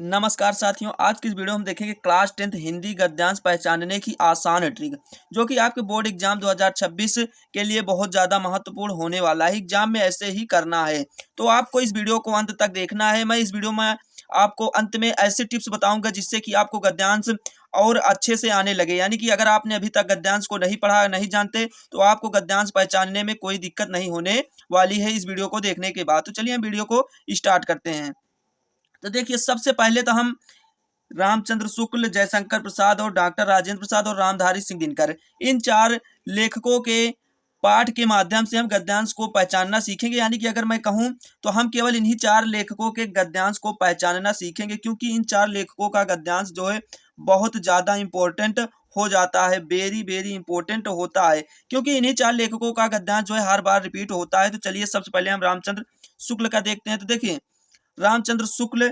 नमस्कार साथियों, आज की इस वीडियो में हम देखेंगे क्लास 10th हिंदी गद्यांश पहचानने की आसान ट्रिक, जो कि आपके बोर्ड एग्जाम 2026 के लिए बहुत ज़्यादा महत्वपूर्ण होने वाला है। एग्जाम में ऐसे ही करना है, तो आपको इस वीडियो को अंत तक देखना है। मैं इस वीडियो में आपको अंत में ऐसे टिप्स बताऊंगा जिससे कि आपको गद्यांश और अच्छे से आने लगे। यानी कि अगर आपने अभी तक गद्यांश को नहीं पढ़ा, नहीं जानते, तो आपको गद्यांश पहचानने में कोई दिक्कत नहीं होने वाली है इस वीडियो को देखने के बाद। तो चलिए हम वीडियो को स्टार्ट करते हैं। तो देखिए, सबसे पहले तो हम रामचंद्र शुक्ल, जयशंकर प्रसाद और डॉक्टर राजेंद्र प्रसाद और रामधारी सिंह दिनकर, इन चार लेखकों के पाठ के माध्यम से हम गद्यांश को पहचानना सीखेंगे। यानी कि अगर मैं कहूं तो हम केवल इन्हीं चार लेखकों के गद्यांश को पहचानना सीखेंगे, क्योंकि इन चार लेखकों का गद्यांश जो है बहुत ज़्यादा इंपॉर्टेंट हो जाता है, वेरी वेरी इंपॉर्टेंट होता है, क्योंकि इन्हीं चार लेखकों का गद्यांश जो है हर बार रिपीट होता है। तो चलिए सबसे पहले हम रामचंद्र शुक्ल का देखते हैं। तो देखिए, रामचंद्र शुक्ल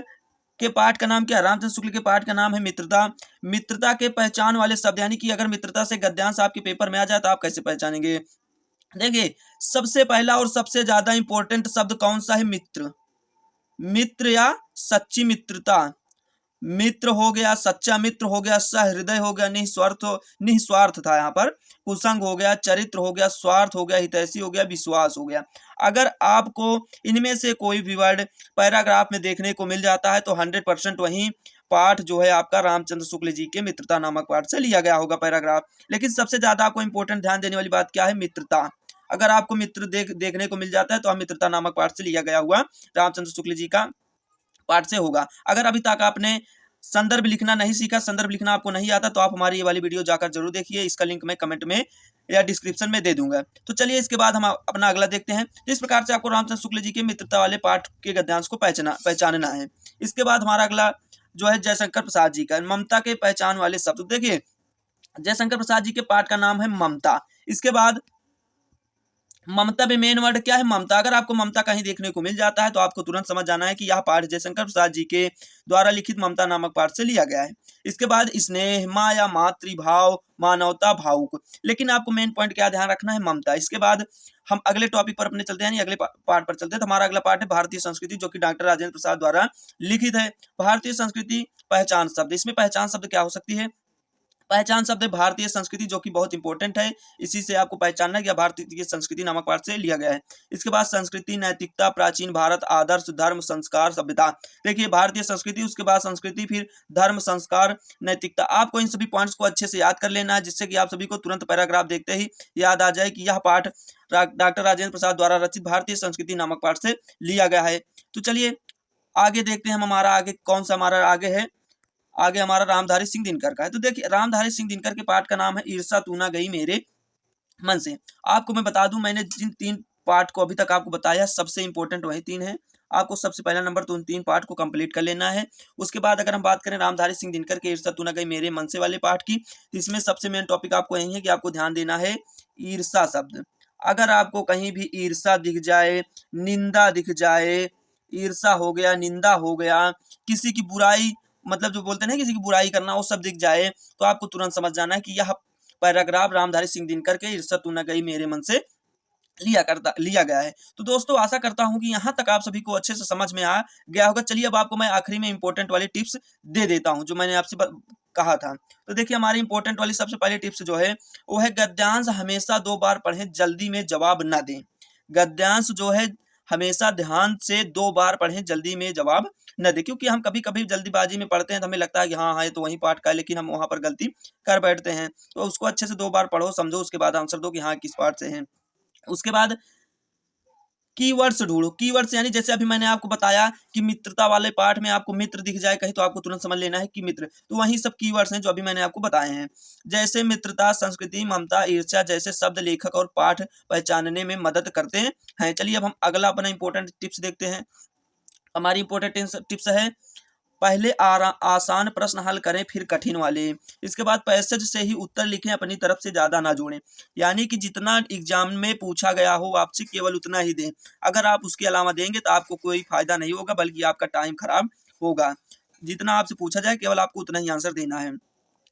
के पाठ का नाम क्या है? रामचंद्र शुक्ल के पाठ का नाम है मित्रता। मित्रता के पहचान वाले शब्द, यानी कि अगर मित्रता से गद्यांश आपके पेपर में आ जाए तो आप कैसे पहचानेंगे? देखिए, सबसे पहला और सबसे ज्यादा इंपॉर्टेंट शब्द कौन सा है? मित्र। मित्र या सच्ची मित्रता। मित्र हो गया, सच्चा मित्र हो गया, सहृदय हो गया, निस्वार्थ था यहाँ पर, कुसंग हो गया, चरित्र हो गया, स्वार्थ हो गया, हितैषी हो गया, विश्वास हो गया। अगर आपको इनमें से कोई भी वर्ड पैराग्राफ में देखने को मिल जाता है तो 100% वही पाठ जो है आपका रामचंद्र शुक्ल जी के मित्रता नामक पाठ से लिया गया होगा पैराग्राफ। लेकिन सबसे ज्यादा आपको इंपॉर्टेंट ध्यान देने वाली बात क्या है? मित्रता। अगर आपको मित्र देखने को मिल जाता है तो हम मित्रता नामक पाठ से लिया गया हुआ रामचंद्र शुक्ल जी का पाठ से होगा। अगर अभी तक आपने संदर्भ लिखना नहीं सीखा, संदर्भ लिखना आपको नहीं आता, तो आप हमारी ये वाली वीडियो जाकर जरूर देखिए। इसका लिंक मैं कमेंट में या डिस्क्रिप्शन में दे दूंगा। तो चलिए इसके बाद हम अपना अगला देखते हैं। इस प्रकार से आपको रामचंद्र शुक्ल जी के मित्रता वाले पाठ के गद्यांश को पहचानना है। इसके बाद हमारा अगला जो है जयशंकर प्रसाद जी का ममता के पहचान वाले शब्द। देखिए, जयशंकर प्रसाद जी के पाठ का नाम है ममता। इसके बाद ममता में मेन वर्ड क्या है? ममता। अगर आपको ममता कहीं देखने को मिल जाता है तो आपको तुरंत समझ जाना है कि यह पाठ जयशंकर प्रसाद जी के द्वारा लिखित ममता नामक पाठ से लिया गया है। इसके बाद स्नेह, माया, मातृभाव, मानवता, भावुक। लेकिन आपको मेन पॉइंट क्या ध्यान रखना है? ममता। इसके बाद हम अगले टॉपिक पर अपने चलते हैं, यानी अगले पार्ट पर चलते हैं। तो हमारा अगला पार्ट है भारतीय संस्कृति, जो कि डॉक्टर राजेंद्र प्रसाद द्वारा लिखित है। भारतीय संस्कृति पहचान शब्द। इसमें पहचान शब्द क्या हो सकती है? पहचान शब्द है भारतीय संस्कृति, जो कि बहुत इंपॉर्टेंट है। इसी से आपको पहचानना है कि भारतीय संस्कृति नामक पाठ से लिया गया है। इसके बाद संस्कृति, नैतिकता, प्राचीन भारत, आदर्श, धर्म, संस्कार, सभ्यता। देखिए, भारतीय संस्कृति, उसके बाद संस्कृति, फिर धर्म, संस्कार, नैतिकता। आपको इन सभी पॉइंट्स को अच्छे से याद कर लेना है, जिससे कि आप सभी को तुरंत पैराग्राफ देखते ही याद आ जाए कि यह पाठ डॉक्टर राजेंद्र प्रसाद द्वारा रचित भारतीय संस्कृति नामक पाठ से लिया गया है। तो चलिए आगे देखते हैं। हम हमारा आगे कौन सा हमारा आगे है? आगे हमारा रामधारी सिंह दिनकर का है। तो देखिए, रामधारी सिंह दिनकर के पाठ का नाम है ईर्षा तू ना गई मेरे मन से। आपको मैं बता दूं, मैंने जिन 3 पाठ को अभी तक आपको बताया, सबसे इंपॉर्टेंट वही 3 है। आपको सबसे पहला नंबर तो उन 3 पाठ को कंप्लीट कर लेना है। उसके बाद अगर हम बात करें रामधारी सिंह दिनकर के ईर्षा तू ना गई मेरे मन से वाले पाठ की, तो इसमें सबसे मेन टॉपिक आपको यही है कि आपको ध्यान देना है ईर्षा शब्द। अगर आपको कहीं भी ईर्षा दिख जाए, निंदा दिख जाए, ईर्षा हो गया, निंदा हो गया, किसी की बुराई, मतलब जो बोलते हैं ना किसी की बुराई करना, वो सब दिख जाए, तो आपको तुरंत समझ जाना है कि यह पैराग्राफ रामधारी सिंह दिनकर के ईर्षा तू न गई मेरे मन से लिया गया है। तो दोस्तों, आशा करता हूं कि यहाँ तक आप सभी को अच्छे से समझ में आ गया होगा। चलिए अब आपको मैं आखिरी में इंपॉर्टेंट वाली टिप्स दे देता हूं, जो मैंने आपसे कहा था। तो देखिए, हमारी इंपॉर्टेंट वाली सबसे पहली टिप्स जो है वो है गद्यांश हमेशा 2 बार पढ़ें, जल्दी में जवाब न दें। गद्यांश जो है हमेशा ध्यान से 2 बार पढ़ें, जल्दी में जवाब न दे। क्योंकि हम कभी कभी जल्दीबाजी में पढ़ते हैं तो हमें लगता है कि हाँ हाँ ये तो वही पाठ का है, लेकिन हम वहां पर गलती कर बैठते हैं। तो उसको अच्छे से 2 बार पढ़ो, समझो, उसके बाद आंसर दो कि हाँ किस पाठ से है। उसके बाद कीवर्ड्स ढूंढो। कीवर्ड्स यानी जैसे अभी मैंने आपको बताया कि मित्रता वाले पाठ में आपको मित्र दिख जाए कहीं, तो आपको तुरंत समझ लेना है कि मित्र। तो वही सब कीवर्ड्स हैं जो अभी मैंने आपको बताए हैं। जैसे मित्रता, संस्कृति, ममता, ईर्ष्या जैसे शब्द लेखक और पाठ पहचानने में मदद करते हैं। चलिए अब हम अगला अपना इंपॉर्टेंट टिप्स देखते हैं। हमारी इंपॉर्टेंट टिप्स है, पहले आसान प्रश्न हल करें, फिर कठिन वाले। इसके बाद पैसेज से ही उत्तर लिखें, अपनी तरफ से ज्यादा ना जोड़ें। यानी कि जितना एग्जाम में पूछा गया हो आपसे केवल उतना ही दें। अगर आप उसके अलावा देंगे तो आपको कोई फायदा नहीं होगा, बल्कि आपका टाइम खराब होगा। जितना आपसे पूछा जाए केवल आपको उतना ही आंसर देना है।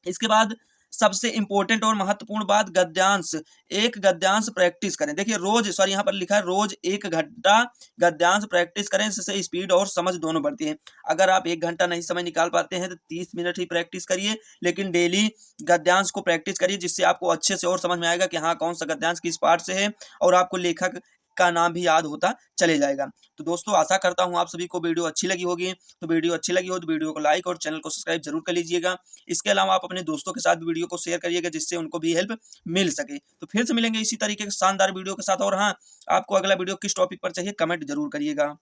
इसके बाद सबसे इंपॉर्टेंट और महत्वपूर्ण बात, गद्यांश, एक गद्यांश प्रैक्टिस करें। देखिए रोज, सॉरी यहाँ पर लिखा है रोज 1 घंटा गद्यांश प्रैक्टिस करें, इससे स्पीड और समझ दोनों बढ़ती है। अगर आप 1 घंटा नहीं समय निकाल पाते हैं तो 30 मिनट ही प्रैक्टिस करिए, लेकिन डेली गद्यांश को प्रैक्टिस करिए, जिससे आपको अच्छे से और समझ में आएगा कि हाँ कौन सा गद्यांश किस पार्ट से है, और आपको लेखक का नाम भी याद होता चले जाएगा। तो दोस्तों आशा करता हूँ आप सभी को वीडियो अच्छी लगी होगी। तो वीडियो अच्छी लगी हो तो वीडियो को लाइक और चैनल को सब्सक्राइब जरूर कर लीजिएगा। इसके अलावा आप अपने दोस्तों के साथ वीडियो को शेयर करिएगा, जिससे उनको भी हेल्प मिल सके। तो फिर से मिलेंगे इसी तरीके के शानदार वीडियो के साथ। और हाँ, आपको अगला वीडियो किस टॉपिक पर चाहिए कमेंट जरूर करिएगा।